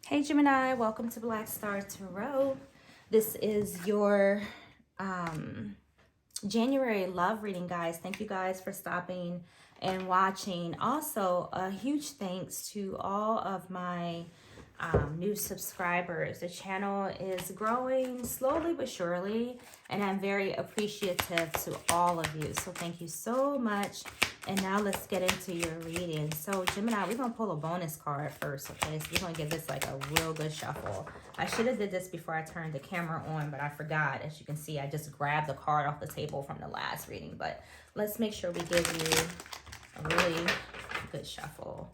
Hey Gemini, welcome to Black Star Tarot. This is your January love reading, guys. Thank you guys for stopping and watching. Also, a huge thanks to all of my new subscribers. The channel is growing slowly but surely, and I'm very appreciative to all of you. So thank you so much. And now let's get into your reading. So Gemini, we're going to pull a bonus card first, okay? So we're going to give this like a real good shuffle. I should have did this before I turned the camera on, but I forgot. As you can see, I just grabbed the card off the table from the last reading. But let's make sure we give you a really good shuffle.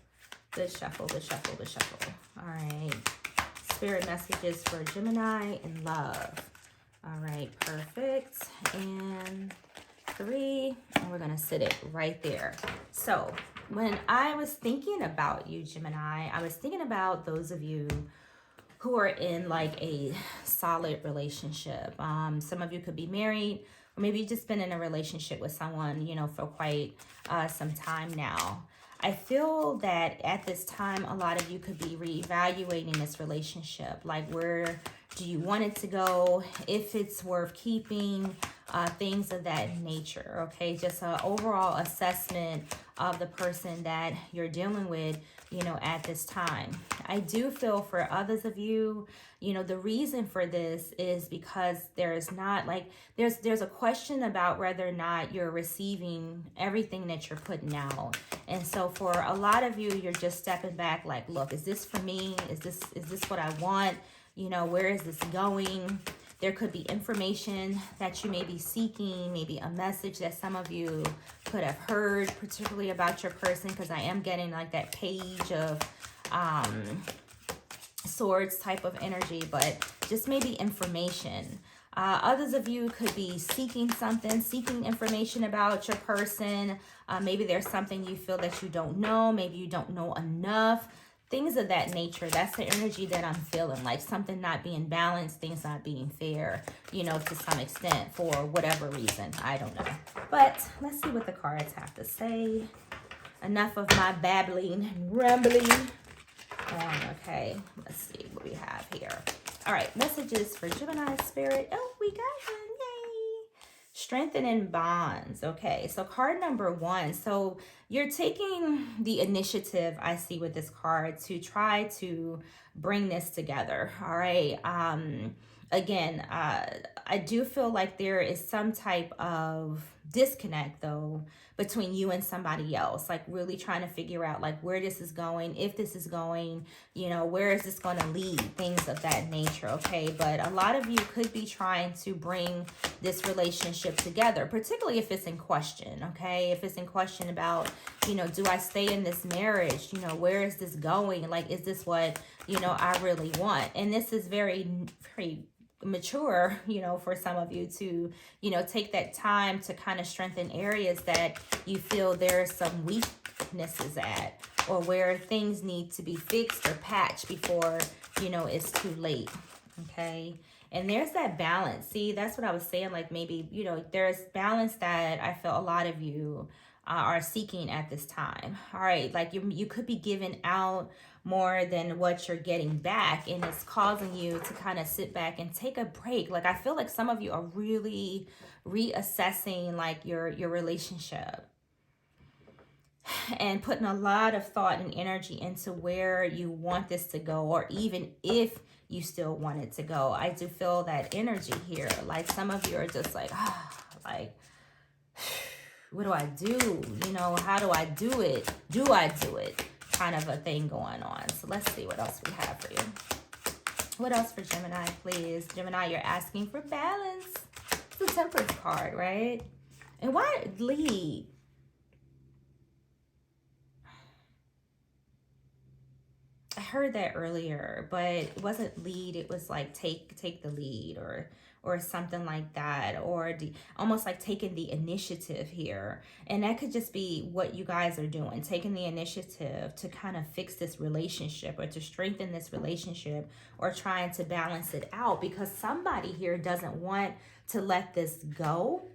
Good shuffle, good shuffle, good shuffle. All right. Spirit messages for Gemini in love. All right, perfect. And 3, and we're gonna sit it right there. So when I was thinking about you, Gemini, I was thinking about those of you who are in like a solid relationship. Some of you could be married, or maybe you've just been in a relationship with someone, you know, for quite some time now. I feel that at this time, a lot of you could be reevaluating this relationship. Like, where do you want it to go? If it's worth keeping, things of that nature, okay? Just an overall assessment of the person that you're dealing with, you know, at this time. I do feel for others of you, you know, the reason for this is because there's not like, there's a question about whether or not you're receiving everything that you're putting out. And so for a lot of you, you're just stepping back like, look, is this for me? Is this what I want? You know, where is this going? There could be information that you may be seeking, maybe a message that some of you could have heard, particularly about your person, because I am getting like that page of swords type of energy, but just maybe information. Others of you could be seeking something, seeking information about your person. Maybe there's something you feel that you don't know. Maybe you don't know enough. Things of that nature. That's the energy that I'm feeling, like something not being balanced, things not being fair, you know, to some extent for whatever reason. I don't know. But let's see what the cards have to say. Enough of my babbling and rambling. Okay, let's see what we have here. All right, messages for Gemini Spirit. Oh, we got one. Yay. Strengthening bonds. Okay, so card number 1. So you're taking the initiative, I see with this card, to try to bring this together. All right. Again, I do feel like there is some type of disconnect though between you and somebody else, like really trying to figure out like where this is going, if this is going, you know, where is this going to lead, things of that nature. Okay, but a lot of you could be trying to bring this relationship together, particularly if it's in question. Okay, if it's in question about, you know, do I stay in this marriage, you know, where is this going, like is this what, you know, I really want? And this is very mature, you know, for some of you to, you know, take that time to kind of strengthen areas that you feel there's some weaknesses at, or where things need to be fixed or patched before, you know, it's too late. Okay, and there's that balance. See, that's what I was saying, like maybe, you know, there's balance that I feel a lot of you are seeking at this time. All right, like you could be giving out more than what you're getting back, and it's causing you to kind of sit back and take a break. Like I feel like some of you are really reassessing like your relationship and putting a lot of thought and energy into where you want this to go, or even if you still want it to go. I do feel that energy here. Like some of you are just like, like, what do I do? You know, how do I do it? Do I do it? Kind of a thing going on. So let's see what else we have for you. What else for Gemini, please? Gemini, you're asking for balance. It's the Temperance card, right? And why lead? I heard that earlier, but it wasn't lead. It was like take the lead, or something like that, or almost like taking the initiative here. And that could just be what you guys are doing, taking the initiative to kind of fix this relationship or to strengthen this relationship, or trying to balance it out, because somebody here doesn't want to let this go.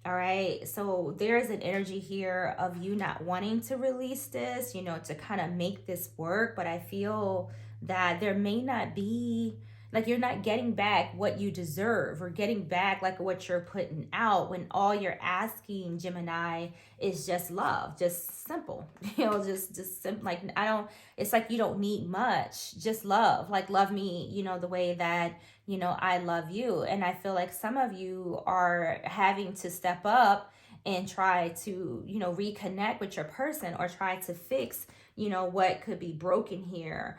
All right, so there's an energy here of you not wanting to release this, you know, to kind of make this work. But I feel that there may not be, like, you're not getting back what you deserve, or getting back like what you're putting out, when all you're asking, Gemini, is just love, just simple. Just simple. Like, I don't, it's like you don't need much, just love. Like, love me, the way that, I love you. And I feel like some of you are having to step up and try to, reconnect with your person, or try to fix, what could be broken here.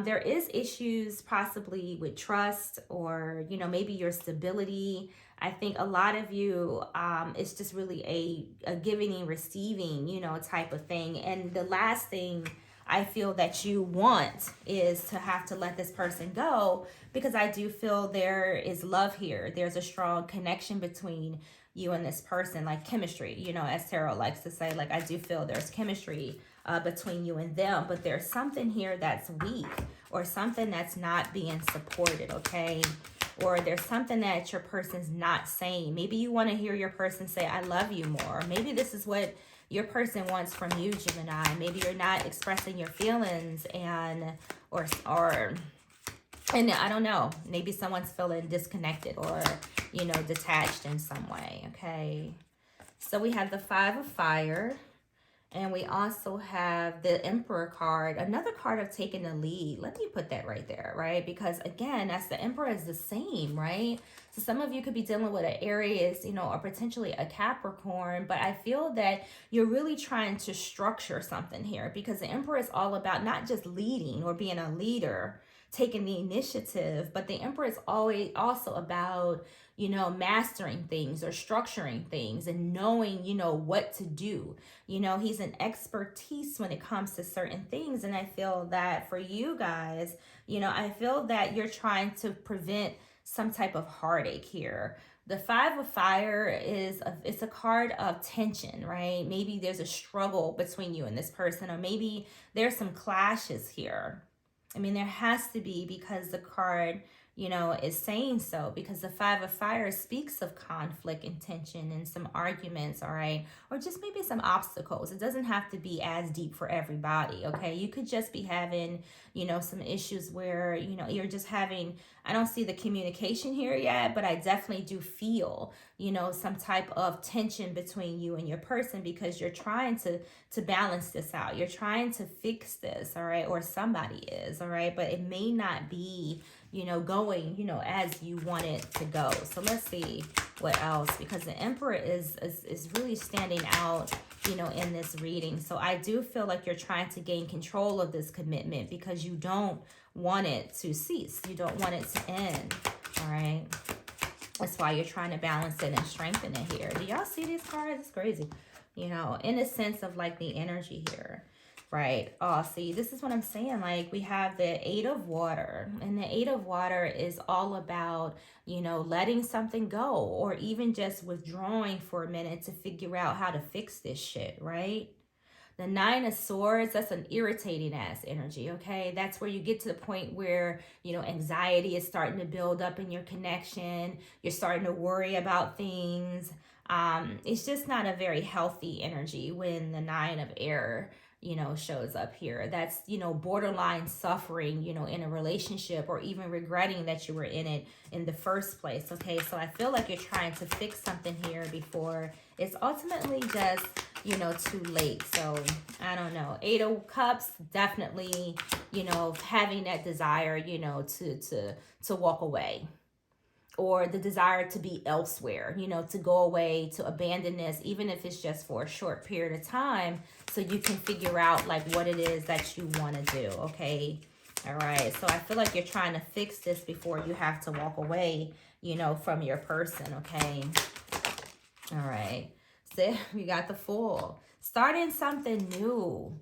There is issues possibly with trust, or, maybe your stability. I think a lot of you, it's just really a giving and receiving, type of thing. And the last thing I feel that you want is to have to let this person go, because I do feel there is love here. There's a strong connection between you and this person, like chemistry, as Tarot likes to say. Like, I do feel there's chemistry between you and them, but there's something here that's weak, or something that's not being supported, okay? Or there's something that your person's not saying. Maybe you want to hear your person say, I love you more. Maybe this is what your person wants from you, Gemini. Maybe you're not expressing your feelings, or I don't know, maybe someone's feeling disconnected, or, detached in some way, okay? So we have the Five of Fire, and we also have the Emperor card, another card of taking the lead. Let me put that right there, right? Because again, that's the Emperor is the same, right? So some of you could be dealing with an Aries, or potentially a Capricorn, but I feel that you're really trying to structure something here, because the Emperor is all about not just leading or being a leader, taking the initiative, but the Emperor is always also about, mastering things or structuring things, and knowing, what to do. He's an expertise when it comes to certain things. And I feel that for you guys, I feel that you're trying to prevent some type of heartache here. The Five of Fire it's a card of tension, right? Maybe there's a struggle between you and this person, or maybe there's some clashes here. I mean, there has to be, because the card, is saying so, because the Five of Fire speaks of conflict and tension and some arguments, all right? Or just maybe some obstacles. It doesn't have to be as deep for everybody, okay? You could just be having, some issues where, you're just having, I don't see the communication here yet, but I definitely do feel, some type of tension between you and your person, because you're trying to balance this out. You're trying to fix this, all right? Or somebody is, all right? But it may not be, going, as you want it to go. So let's see what else, because the Emperor is really standing out, in this reading. So I do feel like you're trying to gain control of this commitment, because you don't want it to cease. You don't want it to end, all right? That's why you're trying to balance it and strengthen it here. Do y'all see these cards? It's crazy, in a sense of like the energy here. Right. Oh, see, this is what I'm saying. Like, we have the Eight of Water, and the Eight of Water is all about, letting something go, or even just withdrawing for a minute to figure out how to fix this shit, right? The Nine of Swords, that's an irritating ass energy, okay? That's where you get to the point where, anxiety is starting to build up in your connection. You're starting to worry about things. It's just not a very healthy energy when the Nine of Air, shows up here. That's, borderline suffering, in a relationship, or even regretting that you were in it in the first place. Okay, so I feel like you're trying to fix something here before it's ultimately just, too late. So I don't know. Eight of Cups, definitely, having that desire, to walk away, or the desire to be elsewhere, to go away, to abandon this, even if it's just for a short period of time, so you can figure out like what it is that you want to do, okay? All right, so I feel like you're trying to fix this before you have to walk away, from your person, okay? All right, so we got the Fool. Starting something new.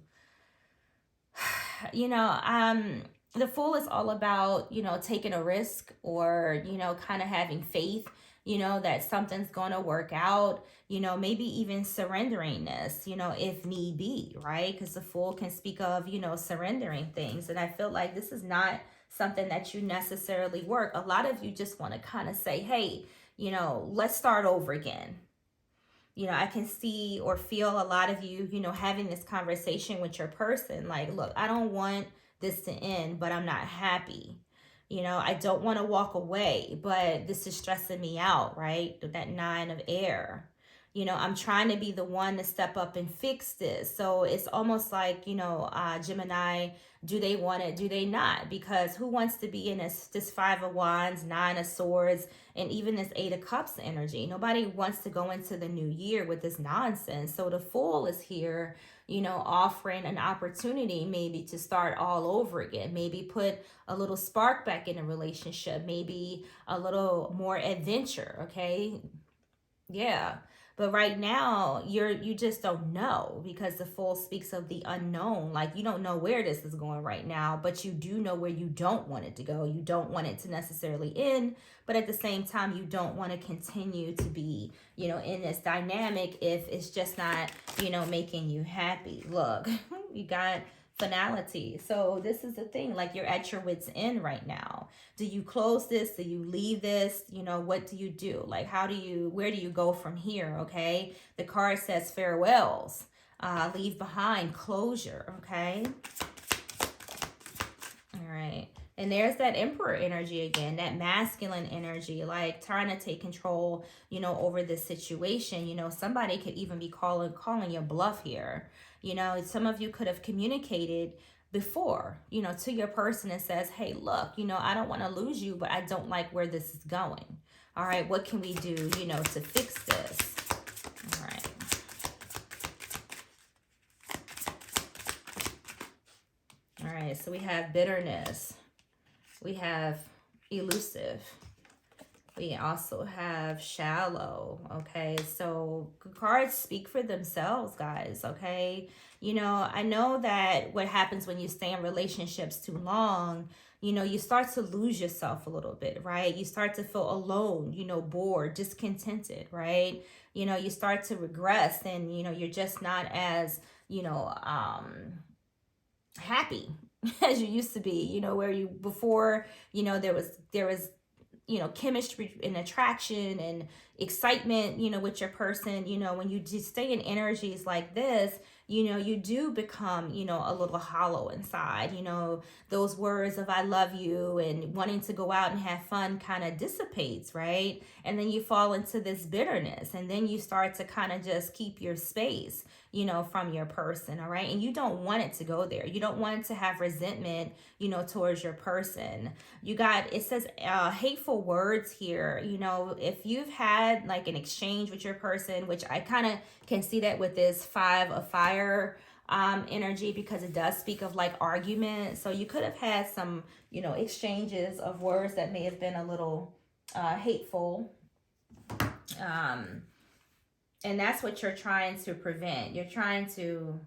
The Fool is all about, taking a risk, or, kind of having faith, that something's going to work out, maybe even surrendering this, if need be, right? Because the Fool can speak of, surrendering things. And I feel like this is not something that you necessarily work. A lot of you just want to kind of say, hey, let's start over again. I can see or feel a lot of you, having this conversation with your person. Like, look, I don't want this to end, but I'm not happy. You know, I don't want to walk away, but this is stressing me out, right? That nine of air. You know, I'm trying to be the one to step up and fix this. So it's almost like, Gemini, do they want it? Do they not? Because who wants to be in this Five of Wands, Nine of Swords, and even this Eight of Cups energy? Nobody wants to go into the new year with this nonsense. So the Fool is here, offering an opportunity maybe to start all over again. Maybe put a little spark back in a relationship. Maybe a little more adventure, okay? Yeah. But right now, you just don't know, because the Fool speaks of the unknown. Like, you don't know where this is going right now, but you do know where you don't want it to go. You don't want it to necessarily end, but at the same time, you don't want to continue to be, in this dynamic if it's just not, making you happy. Look, you got finality. So this is the thing, like, you're at your wit's end right now. Do you close this? Do you leave this? What do you do? Like, where do you go from here? Okay. The card says farewells, leave behind, closure. Okay. All right. And there's that Emperor energy again, that masculine energy, like trying to take control, over this situation. Somebody could even be calling your bluff here. Some of you could have communicated before, to your person and says, hey, look, I don't want to lose you, but I don't like where this is going. All right, what can we do, to fix this? All right. All right, so we have bitterness. We have elusive. We also have shallow, okay? So cards speak for themselves, guys, okay? I know that what happens when you stay in relationships too long, you start to lose yourself a little bit, right? You start to feel alone, bored, discontented, right? You start to regress, and, you're just not as, happy as you used to be, where you before, there was chemistry and attraction and excitement, with your person. When you just stay in energies like this, you do become, a little hollow inside. Those words of I love you and wanting to go out and have fun kind of dissipates, right? And then you fall into this bitterness, and then you start to kind of just keep your space, from your person, all right? And you don't want it to go there. You don't want to have resentment, towards your person. It says hateful words here. If you've had like an exchange with your person, which I kind of can see that with this Five of Fire energy, because it does speak of like argument. So you could have had some, exchanges of words that may have been a little hateful. And that's what you're trying to prevent. You're trying to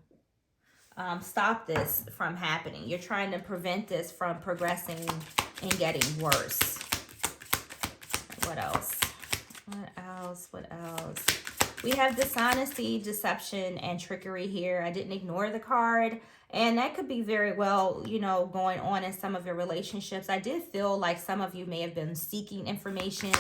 stop this from happening. You're trying to prevent this from progressing and getting worse. What else? What else? We have dishonesty, deception, and trickery here. I didn't ignore the card. And that could be very well, going on in some of your relationships. I did feel like some of you may have been seeking information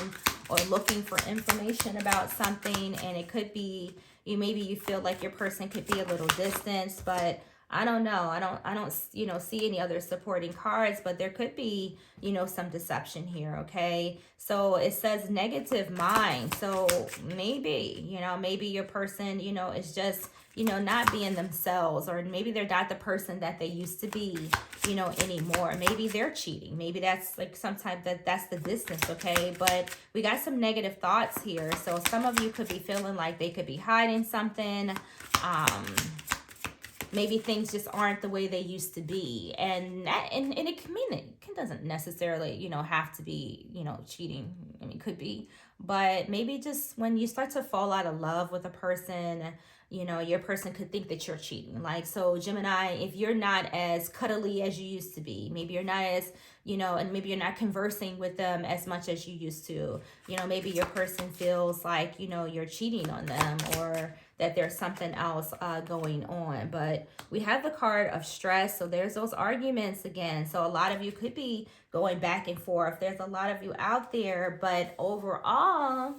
or looking for information about something. And it could be, maybe you feel like your person could be a little distant, but I don't know. I don't, see any other supporting cards, but there could be, some deception here. Okay. So it says negative mind. So maybe, maybe your person, is just, not being themselves, or maybe they're not the person that they used to be, anymore. Maybe they're cheating. Maybe that's like sometimes that's the distance. Okay. But we got some negative thoughts here. So some of you could be feeling like they could be hiding something. Maybe things just aren't the way they used to be. And it doesn't necessarily, have to be, cheating. I mean, could be. But maybe just when you start to fall out of love with a person, your person could think that you're cheating. Like, so Gemini, if you're not as cuddly as you used to be, maybe you're not as, and maybe you're not conversing with them as much as you used to, maybe your person feels like, you're cheating on them, or that there's something else going on. But we have the card of stress. So there's those arguments again. So a lot of you could be going back and forth. There's a lot of you out there, but overall,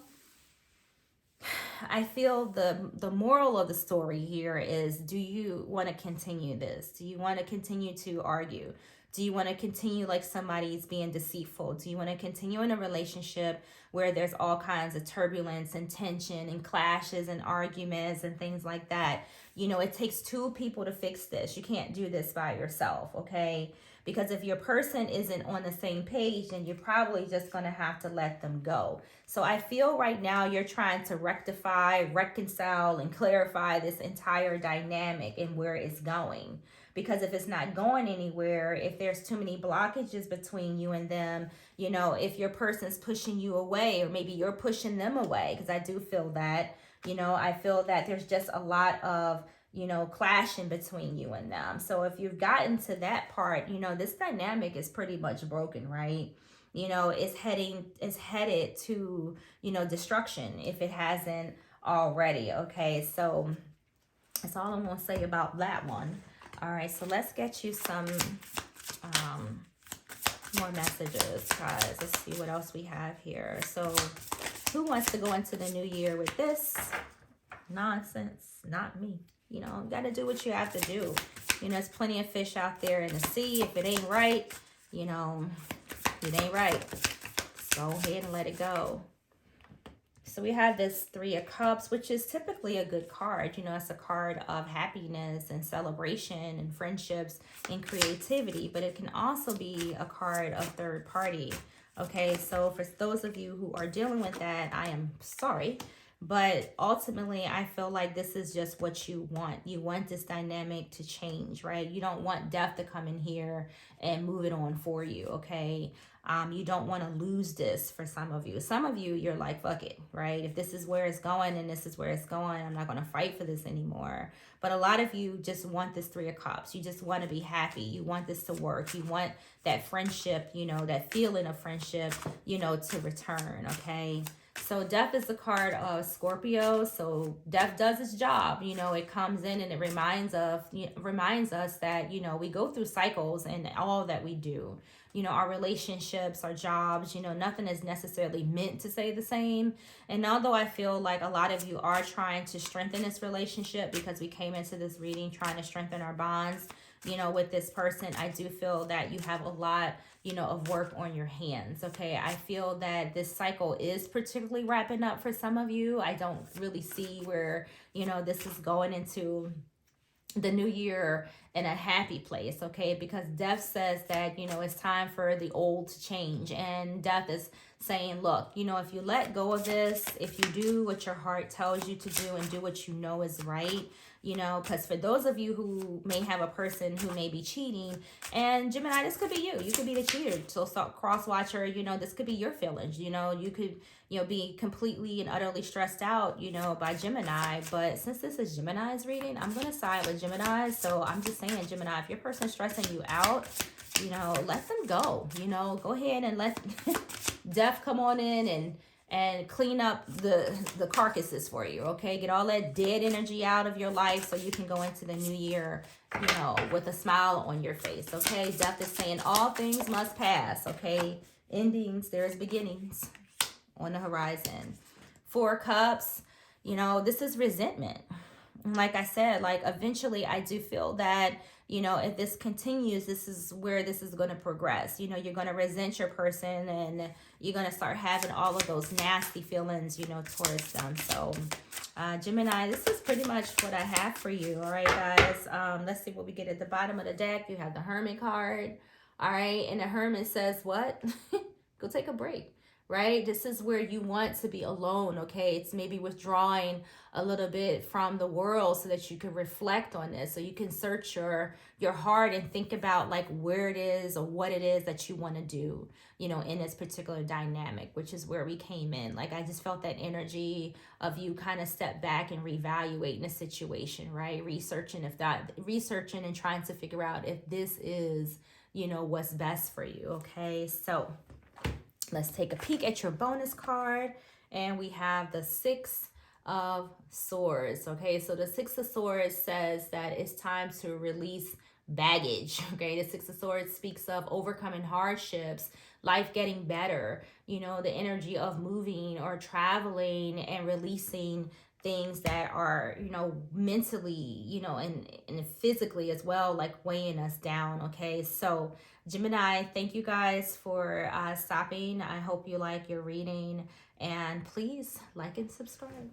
I feel the moral of the story here is, do you want to continue this? Do you want to continue to argue? Do you want to continue like somebody's being deceitful? Do you want to continue in a relationship where there's all kinds of turbulence and tension and clashes and arguments and things like that? You know, it takes two people to fix this. You can't do this by yourself, okay? Because if your person isn't on the same page, then you're probably just going to have to let them go. So I feel right now you're trying to rectify, reconcile, and clarify this entire dynamic and where it's going. Because if it's not going anywhere, if there's too many blockages between you and them, you know, if your person's pushing you away, or maybe you're pushing them away, because I do feel that, you know, I feel that there's just a lot of, you know, clashing between you and them. So if you've gotten to that part, you know, this dynamic is pretty much broken, right? You know, it's headed to, you know, destruction if it hasn't already. Okay, so that's all I'm gonna say about that one. All right, so let's get you some more messages, guys. Let's see what else we have here. So who wants to go into the new year with this nonsense? Not me. You know, you got to do what you have to do. You know, there's plenty of fish out there in the sea. If it ain't right, you know, it ain't right. Just go ahead and let it go. So we have this Three of Cups, which is typically a good card. You know, it's a card of happiness and celebration and friendships and creativity, but it can also be a card of third party. Okay, so for those of you who are dealing with that, I am sorry. But ultimately, I feel like this is just what you want. You want this dynamic to change, right? You don't want death to come in here and move it on for you, okay? You don't want to lose this for some of you. Some of you, you're like, fuck it, right? If this is where it's going and this is where it's going, I'm not going to fight for this anymore. But a lot of you just want this Three of Cups. You just want to be happy. You want this to work. You want that friendship, you know, that feeling of friendship, you know, to return, okay? So death is the card of Scorpio. So death does its job. You know, it comes in and it reminds us that, you know, we go through cycles in all that we do. You know, our relationships, our jobs, you know, nothing is necessarily meant to stay the same. And although I feel like a lot of you are trying to strengthen this relationship, because we came into this reading trying to strengthen our bonds, you know, with this person, I do feel that you have a lot, you know, of work on your hands. Okay, I feel that this cycle is particularly wrapping up for some of you. I don't really see where, you know, this is going into the new year in a happy place, okay? Because death says that, you know, it's time for the old to change. And death is saying, look, you know, if you let go of this, if you do what your heart tells you to do and do what you know is right, you know, because for those of you who may have a person who may be cheating, and Gemini, this could be you. You could be the cheater. So cross watcher, you know, this could be your feelings. You know, you could, you know, be completely and utterly stressed out, you know, by Gemini. But since this is Gemini's reading, I'm going to side with Gemini. So I'm just saying, Gemini, if your person's stressing you out, you know, let them go. You know, go ahead and let death come on in and clean up the carcasses for you, okay? Get all that dead energy out of your life so you can go into the new year, you know, with a smile on your face, okay? Death is saying all things must pass, okay? Endings, there's beginnings on the horizon. Four Cups, you know, this is resentment. Like I said, like eventually I do feel that, you know, if this continues, this is where this is going to progress. You know, you're going to resent your person and you're going to start having all of those nasty feelings, you know, towards them. So, Gemini, this is pretty much what I have for you. All right, guys. Let's see what we get at the bottom of the deck. You have the Hermit card. All right. And the Hermit says what? Go take a break. Right? This is where you want to be alone, okay? It's maybe withdrawing a little bit from the world so that you can reflect on this, so you can search your heart and think about like where it is or what it is that you want to do, you know, in this particular dynamic, which is where we came in. Like I just felt that energy of you kind of step back and reevaluating the situation, right? Researching and trying to figure out if this is, you know, what's best for you, okay? So let's take a peek at your bonus card. And we have the Six of Swords. Okay, so the Six of Swords says that it's time to release baggage. Okay, the Six of Swords speaks of overcoming hardships, life getting better, you know, the energy of moving or traveling and releasing things that are, you know, mentally, you know, and physically as well, like weighing us down. Okay, so Gemini, thank you guys for stopping. I hope you like your reading, and please like and subscribe.